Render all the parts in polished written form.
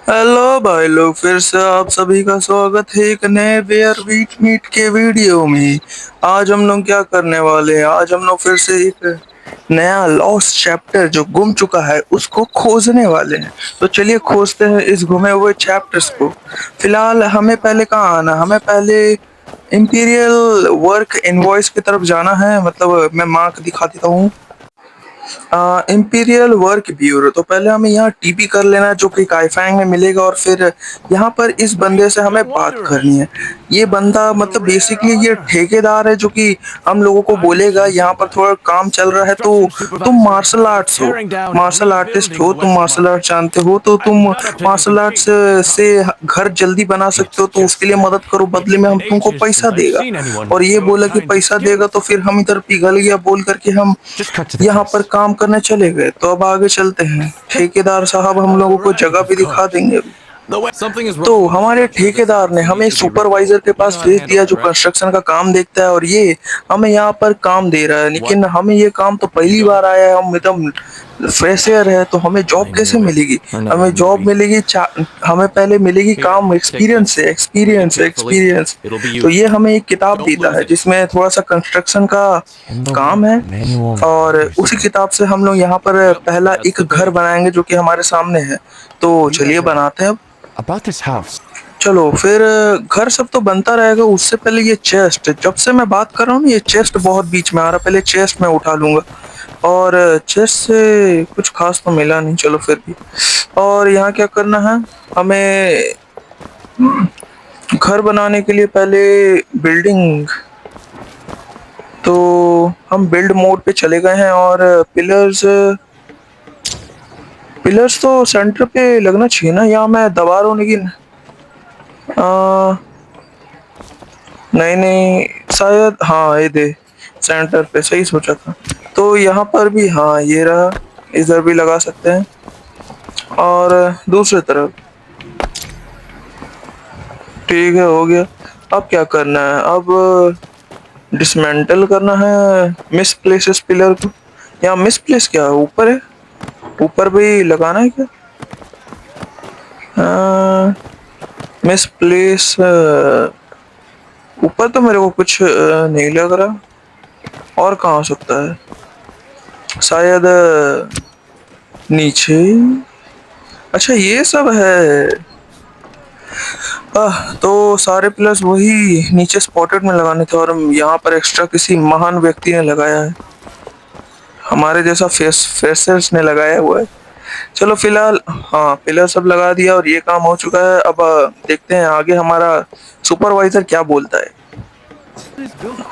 Hello भाई लोग, फिर से आप सभी का स्वागत है एक नए बेयर वीट मीट के वीडियो में। आज हम लोग क्या करने वाले हैं? आज हम लोग फिर से एक नया लॉस्ट चैप्टर जो गुम चुका है उसको खोजने वाले हैं। तो चलिए खोजते हैं इस गुमे हुए चैप्टर्स को। फिलहाल हमें पहले कहाँ आना? हमें पहले इंपीरियल वर्क इनवॉइस की तरफ जाना है। मतलब मैं मार्क दिखा देता हूँ। Imperial work bureau. तो पहले हमें यहाँ टीपी कर लेना है जो कि काइफैंग में मिलेगा, और फिर यहाँ पर इस बंदे से हमें बात करनी है। ये बंदा मतलब बेसिकली ये ठेकेदार है जो कि हम लोगों को बोलेगा यहाँ पर थोड़ा काम चल रहा है तो तुम मार्शल आर्ट्स हो, मार्शल आर्टिस्ट हो, तुम मार्शल आर्ट जानते हो तो तुम मार्शल आर्ट्स से घर जल्दी बना सकते हो, तो उसके लिए मदद करो, बदले में हम तुमको पैसा देगा। और ये बोला कि पैसा देगा, तो फिर हम इधर पिघल गया बोल करके हम यहाँ पर काम करने चले गए। तो अब आगे चलते हैं। ठेकेदार साहब हम लोगों को जगह भी दिखा देंगे अभी। तो हमारे ठेकेदार ने हमें सुपरवाइजर के पास भेज दिया जो कंस्ट्रक्शन का काम देखता है, और ये हमें यहाँ पर काम दे रहा है। लेकिन हमें ये काम तो पहली बार आया है, हम एकदम फ्रेशर है, तो हमें जॉब कैसे मिलेगी? हमें जॉब मिलेगी हमें पहले मिलेगी काम एक्सपीरियंस से, एक्सपीरियंस एक्सपीरियंस। तो ये हमें एक किताब देता है जिसमें थोड़ा सा कंस्ट्रक्शन का काम है, और उसी किताब से हम लोग यहाँ पर पहला एक घर बनाएंगे जो कि हमारे सामने है। तो चलिए बनाते हैं अब। चलो फिर, घर सब तो बनता रहेगा, उससे पहले ये चेस्ट, जब से मैं बात कर रहा हूँ ना ये चेस्ट बहुत बीच में आ रहा, पहले चेस्ट मैं उठा लूंगा। और चेस्ट से कुछ खास तो मिला नहीं, चलो फिर भी। और यहाँ क्या करना है हमें? घर बनाने के लिए पहले बिल्डिंग, तो हम बिल्ड मोड पे चले गए हैं, और पिलर्स, पिलर्स तो सेंटर पे लगना चाहिए ना। यहाँ मैं दबा रहा हूँ लेकिन नहीं नहीं, शायद हाँ ये दे, सेंटर पे सही सोचा था। तो यहाँ पर भी हाँ ये रहा, इधर भी लगा सकते हैं, और दूसरी तरफ। ठीक है, हो गया। अब क्या करना है? अब डिसमेंटल करना है मिस प्लेसेस पिलर को। यहाँ मिस प्लेस क्या है? ऊपर है, ऊपर भी लगाना है क्या? मिस प्लेस ऊपर तो मेरे को कुछ नहीं लग रहा। और कहाँ हो सकता है? शायद नीचे। अच्छा ये सब है। तो सारे प्लस वही नीचे स्पॉटेड में लगाने थे, और यहाँ पर एक्स्ट्रा किसी महान व्यक्ति ने लगाया है, हमारे जैसा फ्रेशर्स ने लगाया हुआ है। चलो फिलहाल हाँ पिलर सब लगा दिया और ये काम हो चुका है। अब देखते हैं आगे हमारा सुपरवाइजर क्या बोलता है।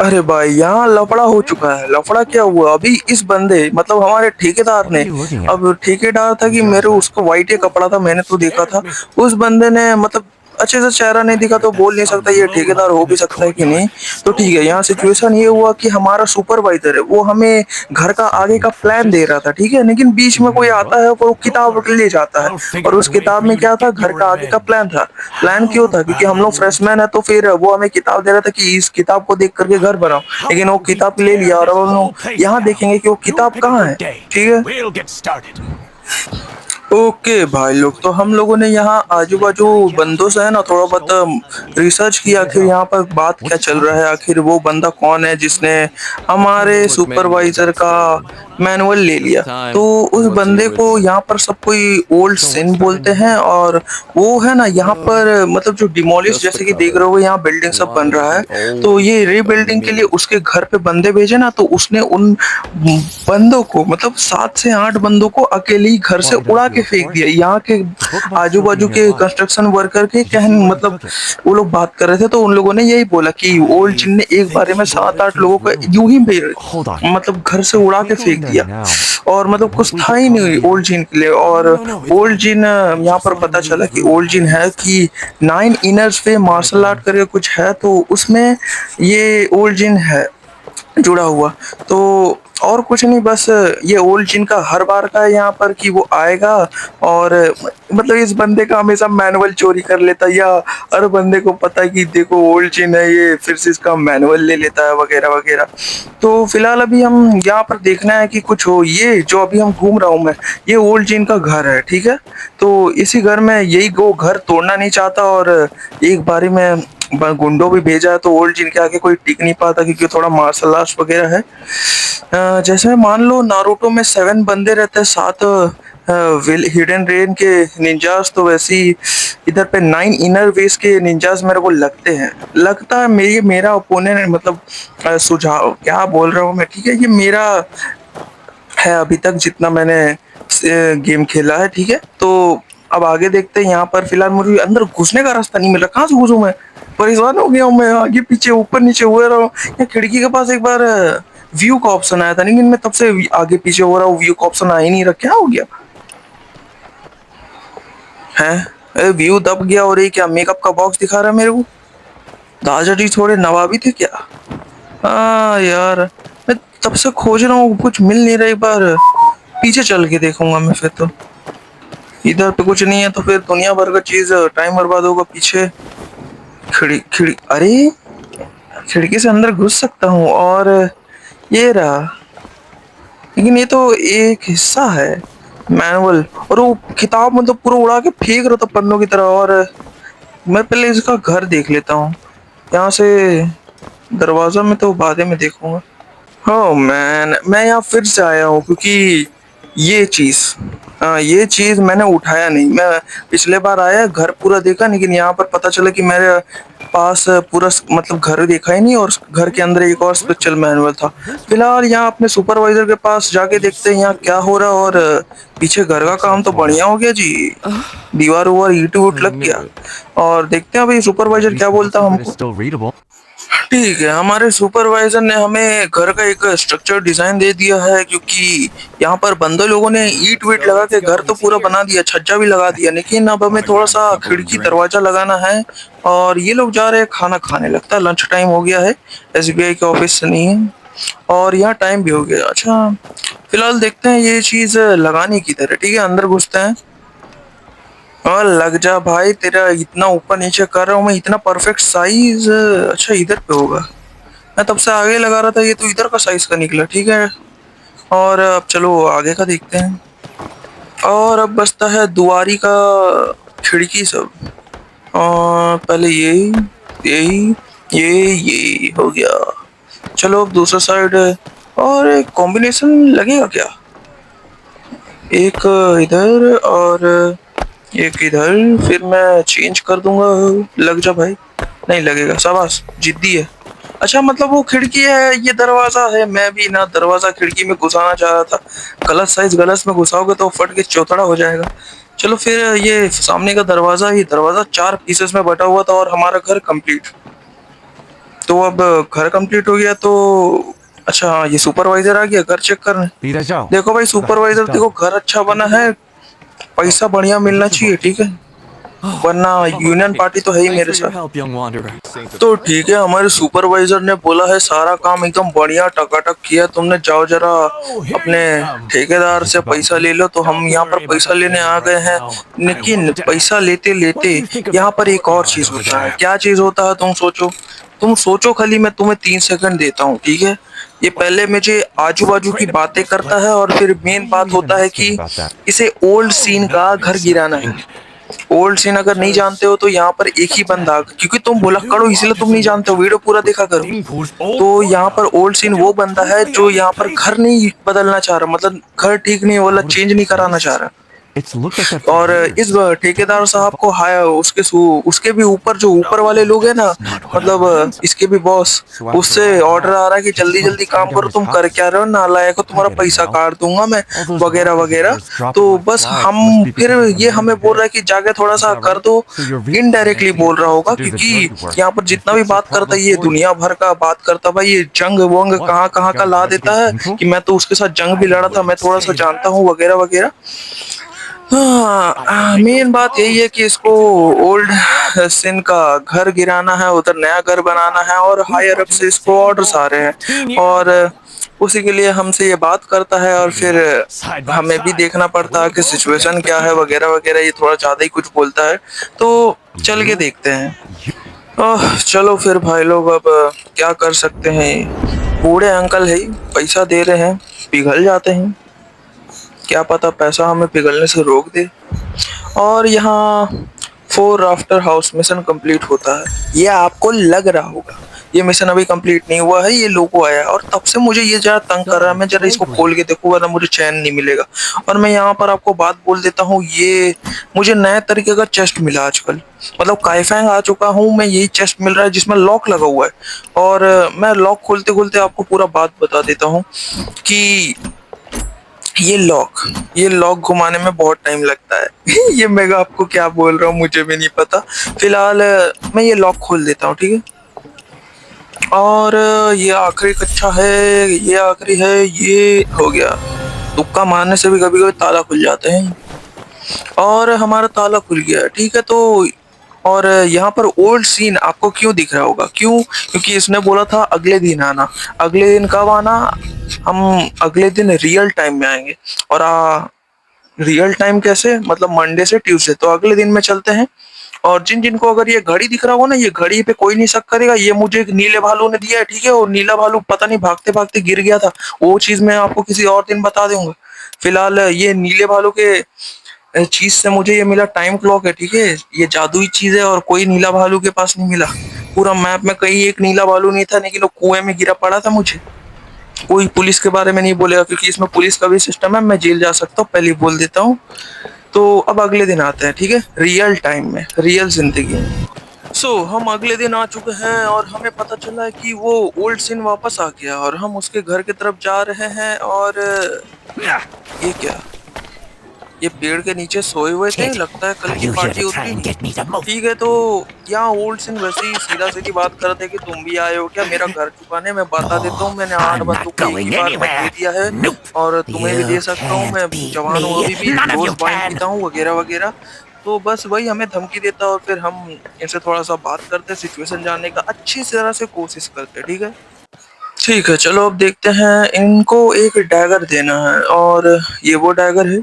अरे भाई यहाँ लफड़ा हो चुका है। लफड़ा क्या हुआ? अभी इस बंदे मतलब हमारे ठेकेदार ने, अब ठेकेदार था कि मेरे उसको व्हाइट ही कपड़ा था, मैंने तो देखा था। उस बंदे ने मतलब अच्छे से चेहरा नहीं दिखा तो बोल नहीं सकता ये ठेकेदार हो भी सकता है कि नहीं। तो ठीक है, यहाँ सिचुएशन ये हुआ कि हमारा सुपरवाइजर है वो हमें घर का आगे का प्लान दे रहा था, ठीक है, लेकिन बीच में कोई आता है वो किताब ले जाता है, और उस किताब में क्या था? घर का आगे का प्लान था। प्लान क्यों था? क्योंकि हम लोग फ्रेशमैन है, तो फिर वो हमें किताब दे रहा था कि इस किताब को देख करके घर बनाओ। लेकिन वो किताब ले लिया, और हम लोग यहाँ देखेंगे कि वो किताब कहाँ है। ठीक है, ओके भाई लोग, तो हम लोगों ने यहाँ आजू बाजू बंदों से है ना थोड़ा बहुत रिसर्च किया, आखिर यहाँ पर बात क्या चल रहा है, आखिर वो बंदा कौन है जिसने हमारे सुपरवाइजर का मैनुअल ले लिया। तो उस बंदे को यहाँ पर सब कोई ओल्ड सिन बोलते हैं, और वो है ना यहाँ पर मतलब जो डिमोलिश, जैसे कि देख रहे हो यहाँ बिल्डिंग सब बन रहा है, तो ये रीबिल्डिंग के लिए उसके घर पे बंदे भेजे ना, तो उसने उन बंदों को मतलब 7 से 8 बंदों को अकेले ही घर से उड़ा के फेंक दिया। यहाँ के आजू बाजू के कंस्ट्रक्शन वर्कर के कहन मतलब वो लोग बात कर रहे थे, तो उन लोगों ने यही बोला कि ओल्ड जिन ने एक बारे में 7-8 लोगों को यूं ही मतलब घर से उड़ा के फेंक दिया, और मतलब कुछ था ही नहीं ओल्ड जिन के लिए। और ओल्ड जिन यहाँ पर पता चला कि ओल्ड जिन है कि 9 इनर्स पे मार्शल आर्ट करके कुछ है, तो उसमें ये ओल्ड जिन है। जुड़ा हुआ। तो और कुछ नहीं, बस ये ओल्ड जिन का हर बार का है यहाँ पर कि वो आएगा और मतलब इस बंदे का हमेशा मैनुअल चोरी कर लेता है, या हर बंदे को पता है कि देखो ओल्ड जिन है ये, फिर से इसका मैनुअल ले लेता है वगैरह वगैरह। तो फिलहाल अभी हम यहाँ पर देखना है कि कुछ हो। ये जो अभी हम घूम रहा हूँ मैं, ये ओल्ड जिन का घर है, ठीक है। तो इसी घर में यही वो घर तोड़ना नहीं चाहता, और एक बारी में गुंडों भी भेजा है, तो ओल्ड जिन के आगे कोई टिक नहीं पाता क्योंकि थोड़ा मार्शल आर्ट्स वगैरह है। जैसे मान लो नारुतो में 7 बंदे रहते हैं, 7 हिडन रेन के निंजास, तो वैसे ही इधर पे 9 इनर वेस के निंजास मेरे को लगते हैं। लगता है मेरा ओपोनेंट, मतलब सुझाव क्या बोल रहा हूँ मैं, ठीक है, ये मेरा है अभी तक जितना मैंने गेम खेला है, ठीक है। तो अब आगे देखते हैं। यहाँ पर फिलहाल मुझे अंदर घुसने का रास्ता नहीं मिल रहा, कहाँ से घुसूं मैं? परेशान हो गया हूँ मैं, आगे पीछे ऊपर नीचे हुए रहा हूँ। यहाँ खिड़की के पास एक बार व्यू का ऑप्शन आया था, लेकिन मैं तब से आगे पीछे हो रहा हूँ, व्यू का ऑप्शन आ ही नहीं रहा, क्या हो गया है? व्यू दब गया, और ये क्या मेकअप का बॉक्स दिखा रहा है मेरे को? दादा जी थोड़े नवाबी थे क्या? हाँ यार, मैं तब से खोज रहा हूँ, कुछ मिल नहीं रहा। एक बार पीछे चल के देखूंगा मैं फिर तो। इधर पे कुछ नहीं है तो फिर दुनिया भर का चीज टाइम बर्बाद होगा पीछे। खिड़ी खिड़ी, अरे खिड़की से अंदर घुस सकता हूँ, और ये रहा। लेकिन ये तो एक हिस्सा है मैनुअल, और वो किताब मतलब पूरा उड़ा के फेंक रहा था पन्नों की तरह। और मैं पहले इसका घर देख लेता हूँ यहाँ से। दरवाजा में तो बाद में देखूंगा। हाँ मैं यहाँ फिर से आया हूँ क्योंकि ये चीज, हाँ ये चीज मैंने उठाया नहीं। मैं पिछले बार आया, घर पूरा देखा, लेकिन यहाँ पर पता चला कि मेरे पास पूरा मतलब घर देखा ही नहीं, और घर के अंदर एक और स्पिरिचुअल मैनुअल था। फिलहाल यहाँ अपने सुपरवाइजर के पास जाके देखते हैं यहाँ क्या हो रहा है। और पीछे घर का काम तो बढ़िया हो गया जी, दीवार उवार ईंट उट लग गया। और देखते हैं अभी सुपरवाइजर क्या बोलता है हमको। ठीक है, हमारे सुपरवाइजर ने हमें घर का एक स्ट्रक्चर डिजाइन दे दिया है, क्योंकि यहाँ पर बंदे लोगों ने ईंट वीट लगा के घर तो पूरा बना दिया, छज्जा भी लगा दिया, लेकिन अब हमें थोड़ा सा खिड़की दरवाजा लगाना है। और ये लोग जा रहे हैं खाना खाने, लगता है लंच टाइम हो गया है, एसबीआई के ऑफिस से नहीं है, और यहाँ टाइम भी हो गया। अच्छा, फिलहाल देखते हैं ये चीज लगानी किधर है। ठीक है, अंदर घुसते हैं। और लग जा भाई, तेरा इतना ऊपर नीचे कर रहा हूँ मैं, इतना परफेक्ट साइज। अच्छा इधर पे होगा, मैं तब से आगे लगा रहा था, ये तो इधर का साइज का निकला, ठीक है। और अब चलो आगे का देखते हैं। और अब बचता है दुआरी का खिड़की सब। और पहले यही यही ये हो गया। चलो अब दूसरा साइड, और एक कॉम्बिनेशन लगेगा क्या? एक इधर और एक इधर, फिर मैं चेंज कर दूंगा। लग जा भाई, नहीं लगेगा, शाबाश जिद्दी है। अच्छा मतलब वो खिड़की है, ये दरवाजा है। मैं भी ना दरवाजा खिड़की में घुसाना चाह रहा था, गलत साइज गलत में घुसाओगे तो फट के चौतड़ा हो जाएगा। चलो फिर ये सामने का दरवाजा, ये दरवाजा 4 पीसेस में बटा हुआ था, और हमारा घर कंप्लीट। तो अब घर कंप्लीट हो गया तो अच्छा हाँ, ये सुपरवाइजर आ गया घर चेक करने। देखो भाई सुपरवाइजर, देखो घर अच्छा बना है, पैसा बढ़िया मिलना चाहिए, ठीक है, वरना यूनियन पार्टी तो है ही मेरे साथ। तो ठीक है, हमारे सुपरवाइजर ने बोला है सारा काम एकदम बढ़िया टकाटक किया तुमने, जाओ जरा अपने ठेकेदार से पैसा ले लो। तो हम यहाँ पर पैसा लेने आ गए हैं, लेकिन पैसा लेते लेते यहाँ पर एक और चीज होता है। क्या चीज होता है तुम सोचो खाली, मैं तुम्हें 3 सेकंड देता हूँ, ठीक है। ये पहले मुझे आजू बाजू की बातें करता है, और फिर मेन बात होता है कि इसे ओल्ड सीन का घर गिराना है। ओल्ड सीन अगर नहीं जानते हो तो यहाँ पर एक ही बंदा, क्योंकि तुम भुलक्कड़ हो इसलिए तुम नहीं जानते हो, वीडियो पूरा देखा करो। तो यहाँ पर ओल्ड सीन वो बंदा है जो यहाँ पर घर नहीं बदलना चाह रहा, मतलब घर ठीक नहीं वाला चेंज नहीं कराना चाह रहा। और इस ठेकेदार साहब को हाय उसके भी ऊपर जो ऊपर वाले लोग हैं ना, मतलब इसके भी बॉस, उससे ऑर्डर आ रहा है कि जल्दी जल्दी काम करो, तुम कर क्या रहे हो नालायक हो, तुम्हारा पैसा काट दूंगा मैं वगैरह वगैरह। तो बस हम फिर ये हमें बोल रहा है कि जाके थोड़ा सा कर दो। इनडायरेक्टली बोल रहा होगा, क्योंकि यहाँ पर जितना भी बात करता है ये दुनिया भर का बात करता भाई, ये जंग वंग कहाँ कहाँ का ला देता है कि मैं तो उसके साथ जंग भी लड़ा था, मैं थोड़ा सा जानता हूँ वगैरह वगैरह। हाँ, मेन बात यही है कि इसको ओल्ड सिन का घर गिराना है, उधर नया घर बनाना है और हायर अप से इसको ऑर्डर्स आ रहे हैं और उसी के लिए हमसे ये बात करता है और फिर हमें भी देखना पड़ता है कि सिचुएशन क्या है वगैरह वगैरह। ये थोड़ा ज़्यादा ही कुछ बोलता है तो चल के देखते हैं। चलो फिर भाई लोग, अब क्या कर सकते हैं, बूढ़े अंकल है, पैसा दे रहे हैं, पिघल जाते हैं, क्या पता पैसा हमें पिघलने से रोक दे। और यहाँ 4 आफ्टर हाउस मिशन कंप्लीट होता है। ये आपको लग रहा होगा ये मिशन अभी कंप्लीट नहीं हुआ है, ये लोगो आया है और तब से मुझे ये जरा तंग कर रहा है। मैं जरा इसको खोल के देखूँ वरना मुझे चैन नहीं मिलेगा। और मैं यहाँ पर आपको बात बोल देता हूँ, ये मुझे नए तरीके का चेस्ट मिला आजकल, मतलब काइफैंग आ चुका हूँ मैं, यही चेस्ट मिल रहा है जिसमें लॉक लगा हुआ है। और मैं लॉक खोलते खोलते आपको पूरा बात बता देता हूँ कि ये लॉक घुमाने में बहुत टाइम लगता है। ये मैं आपको क्या बोल रहा हूँ मुझे भी नहीं पता। फिलहाल मैं ये लॉक खोल देता हूँ, ठीक है। और ये आखिरी कच्चा है, ये आखिरी है, ये हो गया। तुक्का मारने से भी कभी कभी ताला खुल जाते हैं और हमारा ताला खुल गया है, ठीक है। तो और यहाँ पर ओल्ड सीन आपको क्यों दिख रहा होगा, क्यों? क्योंकि इसने बोला था अगले दिन आना। अगले दिन कब आना? हम अगले दिन रियल टाइम में आएंगे। और रियल टाइम कैसे, मतलब मंडे से ट्यूसडे, तो अगले दिन में चलते हैं। और जिन जिनको अगर ये घड़ी दिख रहा हो ना, ये घड़ी पे कोई नहीं शक करेगा, ये मुझे एक नीले भालू ने दिया है, ठीक है। और नीला भालू पता नहीं भागते भागते गिर गया था, वो चीज मैं आपको किसी और दिन बता दूंगा। फिलहाल ये नीले भालू के चीज से मुझे ये मिला टाइम क्लॉक है, ठीक है। ये जादुई चीज है और कोई नीला भालू के पास नहीं मिला। पूरा मैप में कहीं एक नीला भालू नहीं था, लेकिन वो कुएं में गिरा पड़ा था। मुझे कोई पुलिस के बारे में नहीं बोलेगा क्योंकि इसमें पुलिस का भी सिस्टम है, मैं जेल जा सकता हूँ, पहले ही बोल देता हूँ। तो अब अगले दिन आते हैं, ठीक है, रियल टाइम में, रियल जिंदगी में। हम अगले दिन आ चुके हैं और हमें पता चला है कि वो ओल्ड सीन वापस आ गया और हम उसके घर की तरफ जा रहे हैं। और ये क्या, ये पेड़ के नीचे सोए हुए थे, लगता है कल की पार्टी होती है। ठीक है, तो यहाँ ओल्ड सिंह वैसे ही सीधा सीधी बात कर रहे थे कि तुम भी आए हो क्या मेरा घर चुकाने। मैं बता देता हूँ, मैंने 8 बंदूक एक ही बार में दे दिया है और तुम्हें भी दे सकता हूँ, मैं जवान हूँ अभी भी, रोज वाइन पीता हूँ वगैरह वगैरह। तो बस वही हमें धमकी देता और फिर हम इनसे थोड़ा सा बात करते, सिचुएशन जानने का अच्छी तरह से कोशिश करते, ठीक है। ठीक है, चलो अब देखते हैं। इनको एक डैगर देना है और ये वो डैगर है।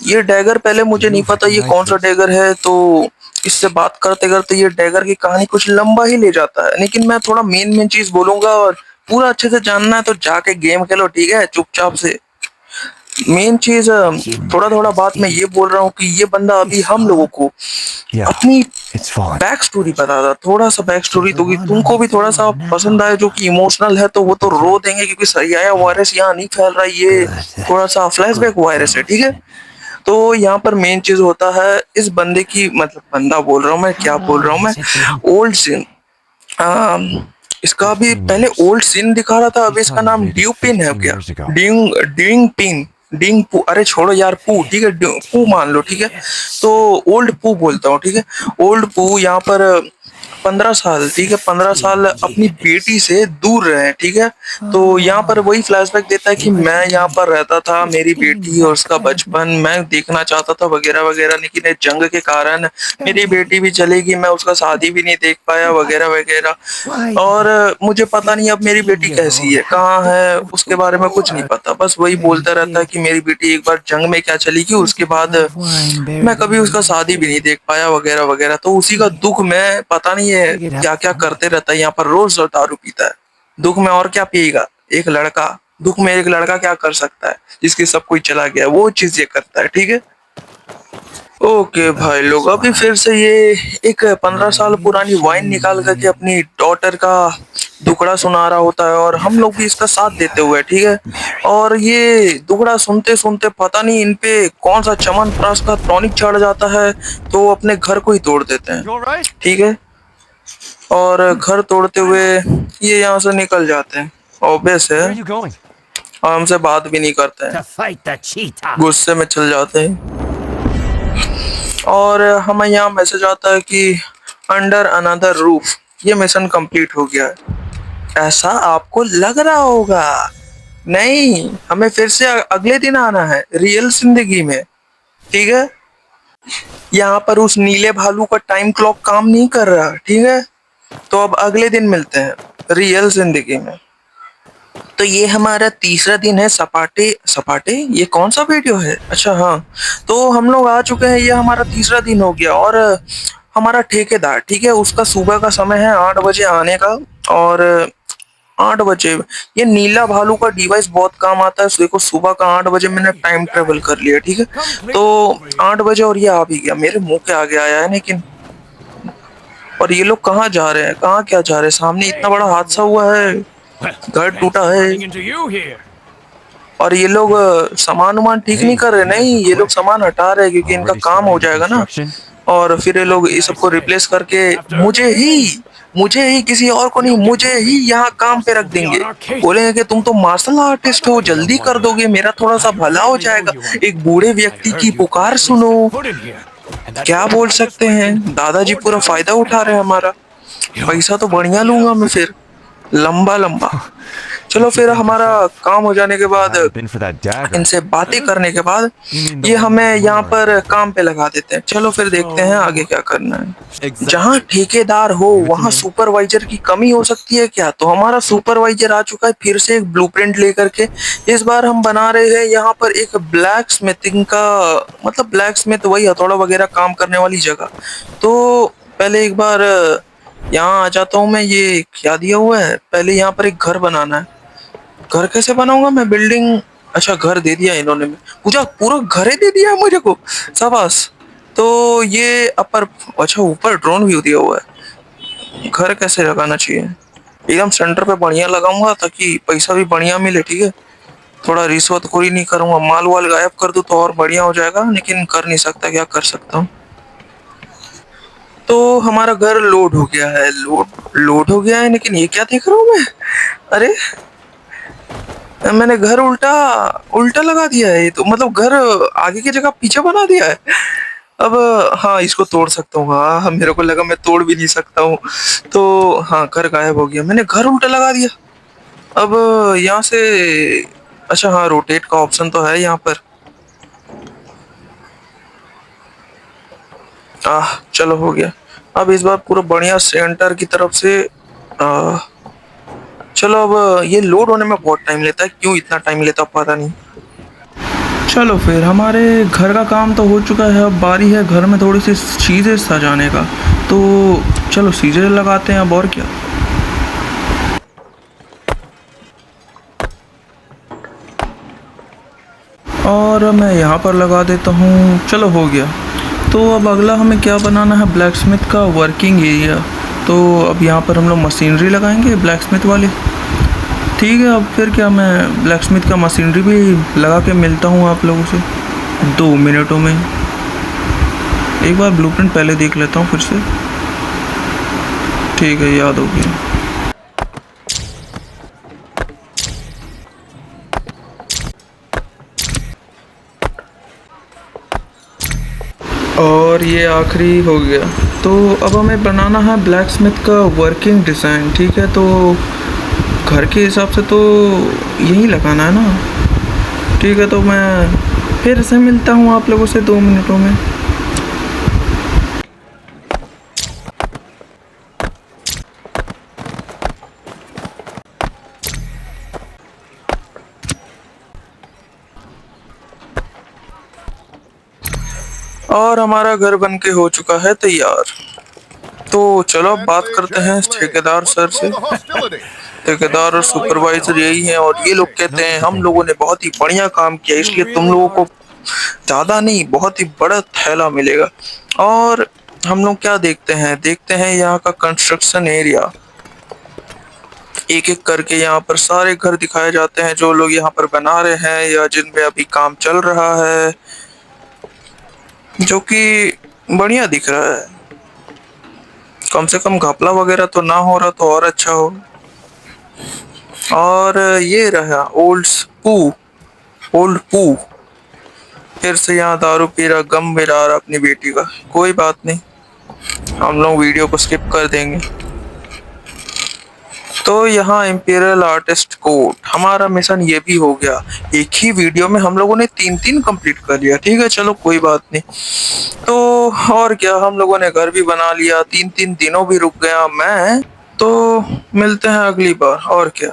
ये डैगर पहले मुझे नहीं पता ये कौन सा डैगर है, तो इससे बात करते करते ये डैगर की कहानी कुछ लंबा ही ले जाता है। लेकिन मैं थोड़ा मेन मेन चीज बोलूंगा और पूरा अच्छे से जानना है तो जाके गेम खेलो, ठीक है, चुपचाप से। मेन चीज थोड़ा थोड़ा बात मैं ये बोल रहा हूँ कि ये बंदा अभी हम लोगों को अपनी बैक स्टोरी बता था, थोड़ा सा बैक स्टोरी, तो कि तुमको भी थोड़ा सा पसंद आए, जो कि इमोशनल है तो वो तो रो देंगे क्योंकि सरियाया वायरस यहाँ नहीं फैल रहा, ये थोड़ा सा फ्लैशबैक वायरस है, ठीक है। तो यहाँ पर मेन चीज होता है इस बंदे की, मतलब बंदा बोल रहा हूँ मैं, क्या बोल रहा हूँ मैं, ओल्ड सिन। इसका भी पहले ओल्ड सिन दिखा रहा था, अभी इसका नाम ड्यूपिन है क्या, ड्यूंग ड्यूंग पिन, डिंग पू, अरे छोड़ो यार, पू, ठीक है, पू मान लो, ठीक है। तो ओल्ड पू बोलता हूँ, ठीक है। ओल्ड पू यहाँ पर 15 साल, ठीक है, 15 साल अपनी बेटी से दूर रहे, ठीक है। तो यहाँ पर वही फ्लैशबैक देता है कि मैं यहाँ पर रहता था, मेरी बेटी और उसका बचपन मैं देखना चाहता था वगैरह वगैरह, लेकिन इस जंग के कारण मेरी बेटी भी चलेगी, मैं उसका शादी भी नहीं देख पाया वगैरह वगैरह। और मुझे पता नहीं अब मेरी बेटी कैसी है, कहाँ है, उसके बारे में कुछ नहीं पता। बस वही बोलता रहता है कि मेरी बेटी एक बार जंग में क्या चली गई, उसके बाद मैं कभी उसका शादी भी नहीं देख पाया वगैरह वगैरह। तो उसी का दुख में पता नहीं है क्या क्या करते रहता है, यहाँ पर रोज दारू पीता है। दुख में और क्या पिएगा एक लड़का, दुख में एक लड़का क्या कर सकता है जिसके सब कोई चला गया, वो चीज ये करता है, ठीक है। ओके भाई लोग, अभी फिर से ये एक 15 साल पुरानी वाइन निकाल करके अपनी डॉटर का दुखड़ा सुना रहा होता है और हम लोग भी इसका साथ देते हुए, ठीक है। और ये दुखड़ा सुनते सुनते पता नहीं इन पे कौन सा चमन प्राश का टॉनिक चढ़ जाता है, तो वो अपने घर को ही तोड़ देते हैं, ठीक है। और घर तोड़ते हुए ये यहाँ से निकल जाते हैं, ऑब्वियस है। और हमसे बात भी नहीं करते हैं, गुस्से में चल जाते हैं। और हमें यहाँ मैसेज आता है कि अंडर अनदर रूफ, ये मिशन कंप्लीट हो गया है। ऐसा आपको लग रहा होगा, नहीं, हमें फिर से अगले दिन आना है रियल जिंदगी में, ठीक है। यहाँ पर उस नीले भालू का टाइम क्लॉक काम नहीं कर रहा, ठीक है। तो अब अगले दिन मिलते हैं रियल जिंदगी में। तो ये हमारा तीसरा दिन है सपाटे सपाटे, ये कौन सा वीडियो है? अच्छा हाँ, तो हम लोग आ चुके हैं, ये हमारा तीसरा दिन हो गया। और हमारा ठेकेदार, ठीक है, उसका सुबह का समय है 8 बजे आने का। और 8 बजे ये नीला भालू का डिवाइस बहुत काम आता है। देखो सुबह का 8 बजे मैंने Hey, टाइम ट्रेवल Daddy, कर लिया, ठीक है। come clean तो up over here. 8 बजे और ये आ भी गया, मेरे मुंह के आगे आया है लेकिन। और ये लोग कहाँ जा रहे हैं, कहाँ क्या जा रहे हैं? सामने इतना Hey, बड़ा हादसा हुआ है, well, घर टूटा fancy है। running into you here. और ये लोग सामान वामान ठीक नहीं Hey, कर रहे, you guys नहीं are ये लोग quick. सामान हटा रहे हैं क्योंकि इनका Already काम हो starting the जाएगा ना। construction? और फिर ये लोग What इस can I सबको say? रिप्लेस करके After everything we made, मुझे ही किसी और को we नहीं, don't get मुझे ही moving. यहाँ The काम पे bosses रख will be देंगे। on our case. बोलेंगे कि तुम तो मार्शल By आर्टिस्ट the हो, way, young जल्दी कर one, दोगे, मेरा थोड़ा सा I भला हो really owe जाएगा। you one. एक बूढ़े I व्यक्ति की heard you पुकार finally सुनो। set foot in here, and that क्या don't बोल mean just सकते हैं, renting दादाजी or पूरा down फायदा for an उठा रहे हैं hour. हमारा। You're पैसा तो बढ़िया something लूंगा मैं else. फिर, लंबा लंबा। चलो Makes you फिर think हमारा yourself. काम हो जाने के If it बाद, hadn't been for that dagger. इनसे बातें Huh? करने के बाद, You mean the ये one हमें with यहाँ more पर dagger? काम पे लगा देते हैं। चलो फिर देखते हैं आगे So, क्या करना है। जहाँ Exactly. ठेकेदार हो Leave it to वहाँ me. सुपरवाइजर की कमी हो सकती है क्या? तो हमारा सुपरवाइजर आ चुका है फिर से एक ब्लूप्रिंट लेकर के। इस बार हम बना रहे हैं यहाँ पर एक ब्लैक स्मिथिंग का, मतलब ब्लैक स्मिथ वही हथौड़ा वगैरह काम करने वाली जगह। तो पहले एक बार यहाँ आ जाता हूँ मैं। ये क्या दिया हुआ है, पहले यहाँ पर एक घर बनाना है। घर कैसे बनाऊंगा मैं, बिल्डिंग? अच्छा घर दे दिया इन्होंने, पूरा पूरा घर ही दे दिया है मुझे को, शाबाश। तो ये अपर, अच्छा ऊपर ड्रोन व्यू दिया हुआ है। घर कैसे लगाना चाहिए, एकदम सेंटर पे बढ़िया लगाऊंगा ताकि पैसा भी बढ़िया मिले, ठीक है। थोड़ा रिश्वतखोरी नहीं करूंगा, माल वाल गायब कर दूं तो और बढ़िया हो जाएगा, लेकिन कर नहीं सकता, क्या कर सकता हूँ। तो हमारा घर लोड हो गया है, लोड लोड हो गया है, लेकिन ये क्या देख रहा हूँ मैं? अरे मैंने घर उल्टा उल्टा लगा दिया है। ये तो मतलब घर आगे की जगह पीछे बना दिया है। अब हाँ, इसको तोड़ सकता हूँ। हाँ, मेरे को लगा मैं तोड़ भी नहीं सकता हूँ। तो हाँ, घर गायब हो गया, मैंने घर उल्टा लगा दिया। अब यहाँ से, अच्छा हाँ, रोटेट का ऑप्शन तो है यहाँ पर। चलो हो गया। अब इस बार पूरा बढ़िया सेंटर की तरफ से आ, चलो अब ये लोड होने में बहुत टाइम लेता है, क्यों इतना टाइम लेता पता नहीं। चलो फिर हमारे घर का काम तो हो चुका है, अब बारी है घर में थोड़ी सी चीज़ें सजाने का। तो चलो चीज़ें लगाते हैं अब, और क्या। और मैं यहाँ पर लगा देता हूँ, चलो हो गया। तो अब अगला हमें क्या बनाना है, ब्लैक स्मिथ का वर्किंग एरिया। तो अब यहाँ पर हम लोग मशीनरी लगाएंगे ब्लैक स्मिथ वाली, ठीक है। अब फिर क्या, मैं ब्लैक स्मिथ का मशीनरी भी लगा के मिलता हूँ आप लोगों से 2 मिनटों में। एक बार ब्लूप्रिंट पहले देख लेता हूँ फिर से, ठीक है, याद हो गया। और ये आखिरी हो गया। तो अब हमें बनाना है ब्लैक स्मिथ का वर्किंग डिज़ाइन, ठीक है। तो घर के हिसाब से तो यही लगाना है ना, ठीक है। तो मैं फिर से मिलता हूँ आप लोगों से 2 मिनटों में। और हमारा घर बन के हो चुका है तैयार। तो चलो अब बात करते हैं ठेकेदार सर से। ठेकेदार और सुपरवाइजर यही हैं, और ये लोग कहते Note हैं to हम self. लोगों ने बहुत ही बढ़िया काम किया, you इसलिए तुम really लोगों को are. ज्यादा नहीं, बहुत ही बड़ा थैला मिलेगा। और हम लोग क्या देखते हैं, यहाँ का कंस्ट्रक्शन एरिया। एक एक करके यहाँ पर सारे घर दिखाए जाते हैं जो लोग यहाँ पर बना रहे हैं या जिनमें अभी काम चल रहा है, जो कि बढ़िया दिख रहा है। कम से कम घपला वगैरह तो ना हो रहा तो और अच्छा हो। और ये रहा ओल्ड पू फिर से यहाँ दारू पी रहा, गम मिला रहा अपनी बेटी का। कोई बात नहीं, हम लोग वीडियो को स्किप कर देंगे। तो यहाँ इंपीरियल आर्टिस्ट कोर्ट हमारा मिशन ये भी हो गया। एक ही वीडियो में हम लोगों ने 3-3 कंप्लीट कर लिया। ठीक है, चलो कोई बात नहीं। तो और क्या, हम लोगों ने घर भी बना लिया, 3-3 दिनों भी रुक गया मैं। तो मिलते हैं अगली बार, और क्या।